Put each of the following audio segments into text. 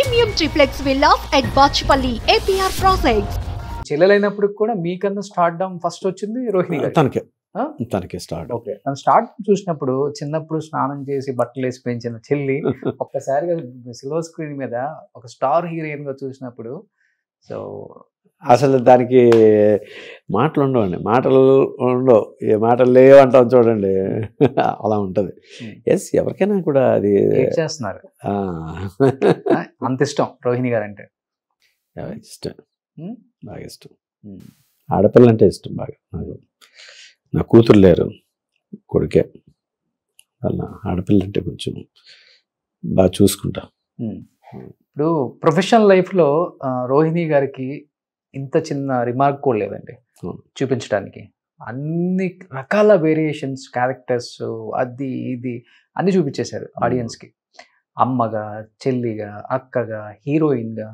Premium triplex villas at Bachpalli, APR Projects. చెల్లెలైనప్పుడు కూడా మీకన్నా stardom first వచ్చింది రోహిణి గారు. తనకే స్టార్ట్. ఓకే, తను స్టార్ట్ చూసినప్పుడు చిన్నప్పుడు స్నానం చేసి బట్టలు వేసి పెంచిన చెల్లి ఒక్కసారిగా సిల్వర్ స్క్రీన్ మీద ఒక స్టార్ హీరోయిన్ గా చూసినప్పుడు సో అసలు దానికి మాటలు ఉండవండి, మాటలు ఉండవు, ఏ మాటలు లేవంటాం చూడండి, అలా ఉంటుంది. ఎస్, ఎవరికైనా కూడా అది చేస్తున్నారు. అంత ఇష్టం రోహిణి గారు అంటే ఇష్టం, బాగా ఇష్టం. ఆడపిల్ల అంటే ఇష్టం బాగా. నాకు నా కూతురు లేరు, కొడుకే. వాళ్ళ ఆడపిల్ల అంటే కొంచెం బాగా చూసుకుంటా. ఇప్పుడు ప్రొఫెషనల్ లైఫ్లో రోహిణి గారికి ఇంత చిన్న రిమార్క్ కూడా లేదండి చూపించడానికి. అన్ని రకాల వేరియేషన్స్, క్యారెక్టర్స్, అది ఇది అన్ని చూపించేశారు ఆడియన్స్కి. అమ్మగా, చెల్లిగా, అక్కగా, హీరోయిన్గా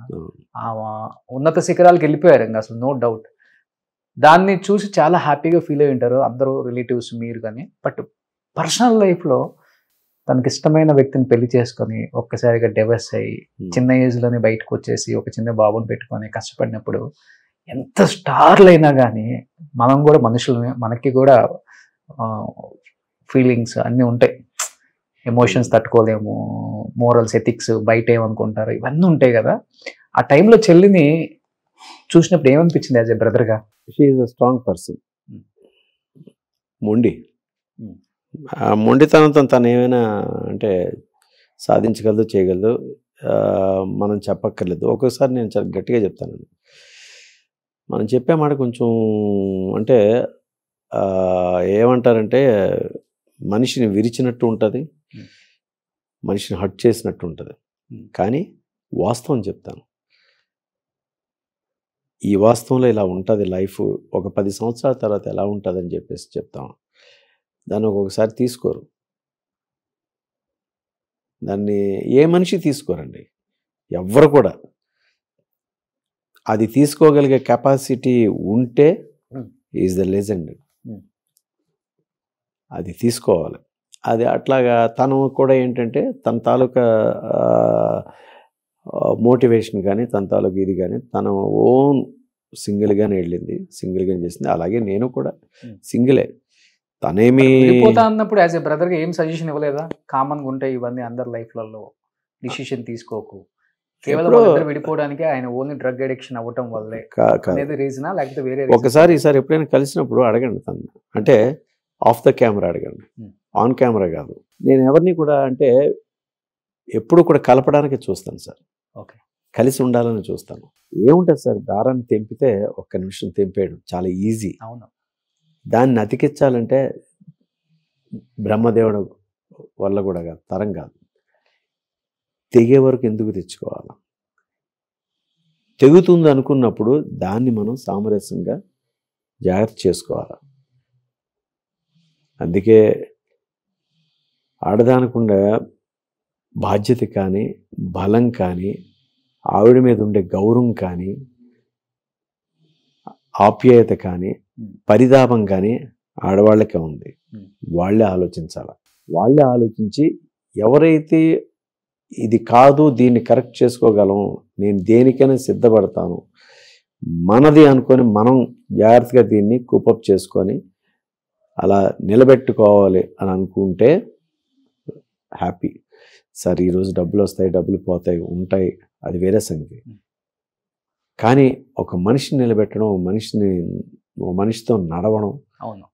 ఉన్నత శిఖరాలకు వెళ్ళిపోయారు ఇంకా, అసలు నో డౌట్. దాన్ని చూసి చాలా హ్యాపీగా ఫీల్ అయి ఉంటారు అందరూ, రిలేటివ్స్, మీరు కానీ. బట్ పర్సనల్ లైఫ్లో తనకి ఇష్టమైన వ్యక్తిని పెళ్లి చేసుకొని ఒక్కసారిగా డివర్స్ అయ్యి చిన్న ఏజ్లోనే బయటకు వచ్చేసి ఒక చిన్న బాబుని పెట్టుకొని కష్టపడినప్పుడు ఎంత స్టార్లు అయినా కానీ మనం కూడా మనుషులమే, మనకి కూడా ఫీలింగ్స్ అన్నీ ఉంటాయి, ఎమోషన్స్ తట్టుకోలేము, మోరల్స్, ఎథిక్స్, బయట ఏమనుకుంటారు, ఇవన్నీ ఉంటాయి కదా. ఆ టైంలో చెల్లిని చూసినప్పుడు ఏమనిపించింది యాజ్ ఎ బ్రదర్గా? She is a strong person. మొండి, ఆ మొండితనంతో తను ఏమైనా అంటే సాధించగలదు, చేయగలదు, మనం చెప్పక్కర్లేదు. ఒక్కోసారి నేను చాలా గట్టిగా చెప్తానండి, మనం చెప్పే మాట కొంచెం అంటే ఏమంటారంటే మనిషిని విరిచినట్టు ఉంటుంది, మనిషిని హర్ట్ చేసినట్టు ఉంటుంది. కానీ వాస్తవం చెప్తాను, ఈ వాస్తవంలో ఇలా ఉంటుంది లైఫ్, ఒక 10 సంవత్సరాల తర్వాత ఎలా ఉంటుందని చెప్పేసి చెప్తాం. దాన్ని ఒక్కొక్కసారి తీసుకోరు, దాన్ని ఏ మనిషి తీసుకోరండి, ఎవ్వరు కూడా. అది తీసుకోగలిగే కెపాసిటీ ఉంటే ఈజ్ ద లెజెండ్, అది తీసుకోవాలి. అది అట్లాగా తను కూడా ఏంటంటే తన తాలూకా మోటివేషన్ కానీ తన తాలూకా ఇది కానీ తన ఓన్ సింగిల్గానే వెళ్ళింది, సింగిల్గానే చేసింది. అలాగే నేను కూడా సింగిలే. తనేమి వెళ్ళిపోతా అన్నప్పుడు యాజ్ ఎ బ్రదర్గా ఏం సజెషన్ ఇవ్వలేదా? కామన్గా ఉంటాయి ఇవన్నీ అందరి లైఫ్లలో, డిసిషన్ తీసుకోకు, కేవలం విడిపోవడానికి ఆయన ఓన్లీ డ్రగ్ అడిక్షన్ అవ్వటం వల్లే అనేది రీజనా, లేకపోతే వేరే? ఒకసారి ఈసారి ఎప్పుడైనా కలిసినప్పుడు అడగండి తను, అంటే ఆఫ్ ద కెమెరా అడగండి, ఆన్ కెమెరా కాదు. నేను ఎవరిని కూడా అంటే ఎప్పుడు కూడా కలపడానికి చూస్తాను సార్, ఓకే, కలిసి ఉండాలని చూస్తాను. ఏముంటుంది సార్, దారాన్ని తెంపితే ఒక్క నిమిషం తెంపేయడం చాలా ఈజీ. అవును, దాన్ని అతికించాలంటే బ్రహ్మదేవుడు వల్ల కూడా కాదు, తరం కాదు. తెగే వరకు ఎందుకు తెచ్చుకోవాలి? తెగుతుంది అనుకున్నప్పుడు దాన్ని మనం సామరస్యంగా జాగ్రత్త చేసుకోవాలి. అందుకే ఆడదానికుండా బాధ్యత కానీ, బలం కానీ, ఆవిడ మీద ఉండే గౌరవం కానీ, ఆప్యాయత కానీ, పరితాపం కానీ ఆడవాళ్ళకే ఉంది. వాళ్ళే ఆలోచించాలి. వాళ్ళే ఆలోచించి ఎవరైతే ఇది కాదు, దీన్ని కరెక్ట్ చేసుకోగలం, నేను దేనికైనా సిద్ధపడతాను, మనది అనుకొని మనం జాగ్రత్తగా దీన్ని కూపప్ చేసుకొని అలా నిలబెట్టుకోవాలి అని అనుకుంటే హ్యాపీ. సార్ ఈరోజు డబ్బులు వస్తాయి, డబ్బులు పోతాయి, ఉంటాయి, అది వేరే సంగతి. కానీ ఒక మనిషిని నిలబెట్టడం, ఒక మనిషితో నడవడం, అవును,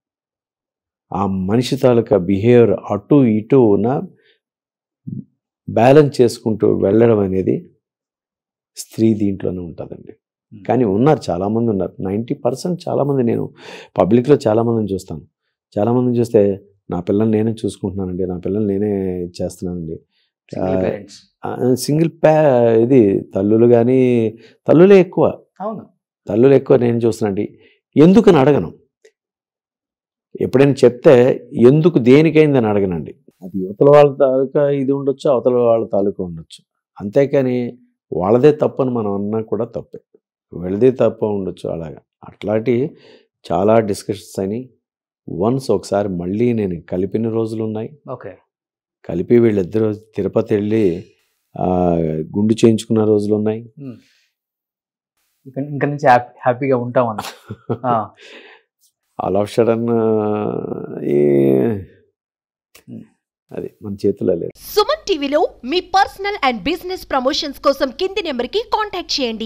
ఆ మనిషి తాలూకా బిహేవియర్ అటు ఇటు ఉన్న బ్యాలెన్స్ చేసుకుంటూ వెళ్ళడం అనేది స్త్రీ దీంట్లోనే ఉంటుందండి. కానీ ఉన్నారు, చాలామంది ఉన్నారు, 90% చాలామంది. నేను పబ్లిక్లో చాలామందిని చూస్తాను. చాలామందిని చూస్తే నా పిల్లల్ని నేనే చూసుకుంటున్నానండి, నా పిల్లల్ని నేనే చేస్తున్నానండి. సింగిల్ ఇది తల్లులు కానీ, తల్లులే ఎక్కువ. అవును, తల్లులు ఎక్కువ నేను చూస్తున్నాండి. ఎందుకని అడగను, ఎప్పుడైనా చెప్తే ఎందుకు దేనికైందని అడగనండి. అది యువతల వాళ్ళ తాలూకా ఇది ఉండొచ్చు, అవతల వాళ్ళ తాలూకా ఉండొచ్చు. అంతేకాని వాళ్ళదే తప్పని మనం అన్నా కూడా తప్పే, వీళ్ళదే తప్ప ఉండొచ్చు. అలాగా అట్లాంటి చాలా డిస్కషన్స్ అని వన్స్ ఒకసారి మళ్ళీ నేను కలిపిన రోజులు ఉన్నాయి. ఓకే, కలిపి వీళ్ళిద్దరూ తిరుపతి వెళ్ళి గుండు చేయించుకున్న రోజులు ఉన్నాయి. ఇంకా నుంచి హ్యాపీగా ఉంటాం అన్న. ఆల్ ఆఫ్ సడన్ అది మన చేతిలో లేదు. సుమన్ టీవీలో మీ పర్సనల్ అండ్ బిజినెస్ ప్రమోషన్స్ కోసం కింది నెంబర్కి కాంటాక్ట్ చేయండి.